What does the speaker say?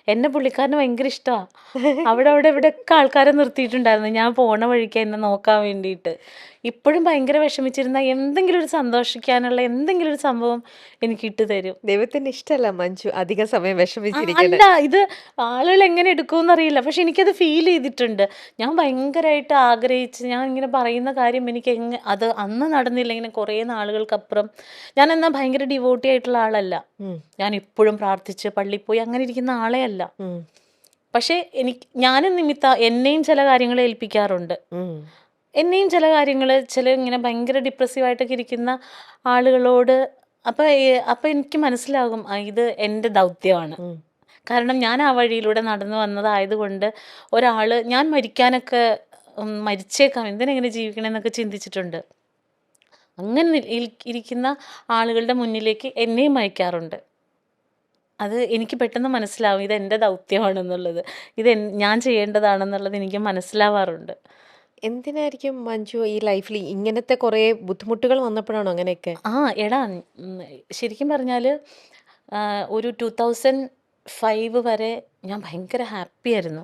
എന്നെ പുള്ളിക്കാരന് ഭയങ്കര ഇഷ്ടമാണ്. അവിടെ ഇവിടെയൊക്കെ ആൾക്കാരെ നിർത്തിയിട്ടുണ്ടായിരുന്നു ഞാൻ പോണ വഴിക്ക് എന്നെ നോക്കാൻ വേണ്ടിയിട്ട്. ഇപ്പോഴും ഭയങ്കര വിഷമിച്ചിരുന്ന എന്തെങ്കിലും ഒരു സന്തോഷിക്കാനുള്ള എന്തെങ്കിലും ഒരു സംഭവം എനിക്ക് ഇട്ട് തരും. ദൈവത്തിന് ഇഷ്ടല്ല മഞ്ജു അധിക സമയം വിഷമിച്ചിരിക്കണേ. അല്ല, ഇത് ആളുകൾ എങ്ങനെ എടുക്കുമെന്നറിയില്ല. പക്ഷെ എനിക്കത് ഫീൽ ചെയ്തിട്ടുണ്ട്. ഞാൻ ഭയങ്കരമായിട്ട് ആഗ്രഹിച്ച് ഞാൻ ഇങ്ങനെ പറയുന്ന കാര്യം എനിക്ക് അത് അന്ന് നടന്നില്ല. ഇങ്ങനെ കുറേ നാളുകൾക്കപ്പുറം ഞാൻ എന്നാൽ ഭയങ്കര ഡിവോട്ടി ആയിട്ടുള്ള ആളല്ല. ഉം, ഞാൻ ഇപ്പോഴും പ്രാർത്ഥിച്ച് പള്ളിയിൽ പോയി അങ്ങനെ ഇരിക്കുന്ന ആളെ അല്ല. ഉം, പക്ഷേ ഞാനും എന്നെയും ചില കാര്യങ്ങൾ ഏൽപ്പിക്കാറുണ്ട്. ഉം, എന്നെയും ചില കാര്യങ്ങൾ ഇങ്ങനെ ഭയങ്കര ഡിപ്രസീവായിട്ടൊക്കെ ഇരിക്കുന്ന ആളുകളോട് അപ്പം എനിക്ക് മനസ്സിലാകും ഇത് എൻ്റെ ദൗത്യമാണ്. ഉം. കാരണം ഞാൻ ആ വഴിയിലൂടെ നടന്നു വന്നതായതുകൊണ്ട് ഞാൻ മരിക്കാനൊക്കെ മരിച്ചേക്കാം, എന്തിനെങ്ങനെ ജീവിക്കണമെന്നൊക്കെ ചിന്തിച്ചിട്ടുണ്ട്. അങ്ങനെ ഇരിക്കുന്ന ആളുകളുടെ മുന്നിലേക്ക് എന്നെയും അയക്കാറുണ്ട്. അത് എനിക്ക് പെട്ടെന്ന് മനസ്സിലാവും ഇത് എൻ്റെ ദൗത്യമാണെന്നുള്ളത്, ഞാൻ ചെയ്യേണ്ടതാണെന്നുള്ളത് എനിക്ക് മനസ്സിലാവാറുണ്ട്. എന്തിനായിരിക്കും മഞ്ജു ഈ ലൈഫിൽ ഇങ്ങനത്തെ കുറെ ബുദ്ധിമുട്ടുകൾ വന്നപ്പോഴാണോ അങ്ങനെയൊക്കെ? എടാ, ശരിക്കും പറഞ്ഞാൽ ഒരു 2005 വരെ ഞാൻ ഭയങ്കര ഹാപ്പി ആയിരുന്നു.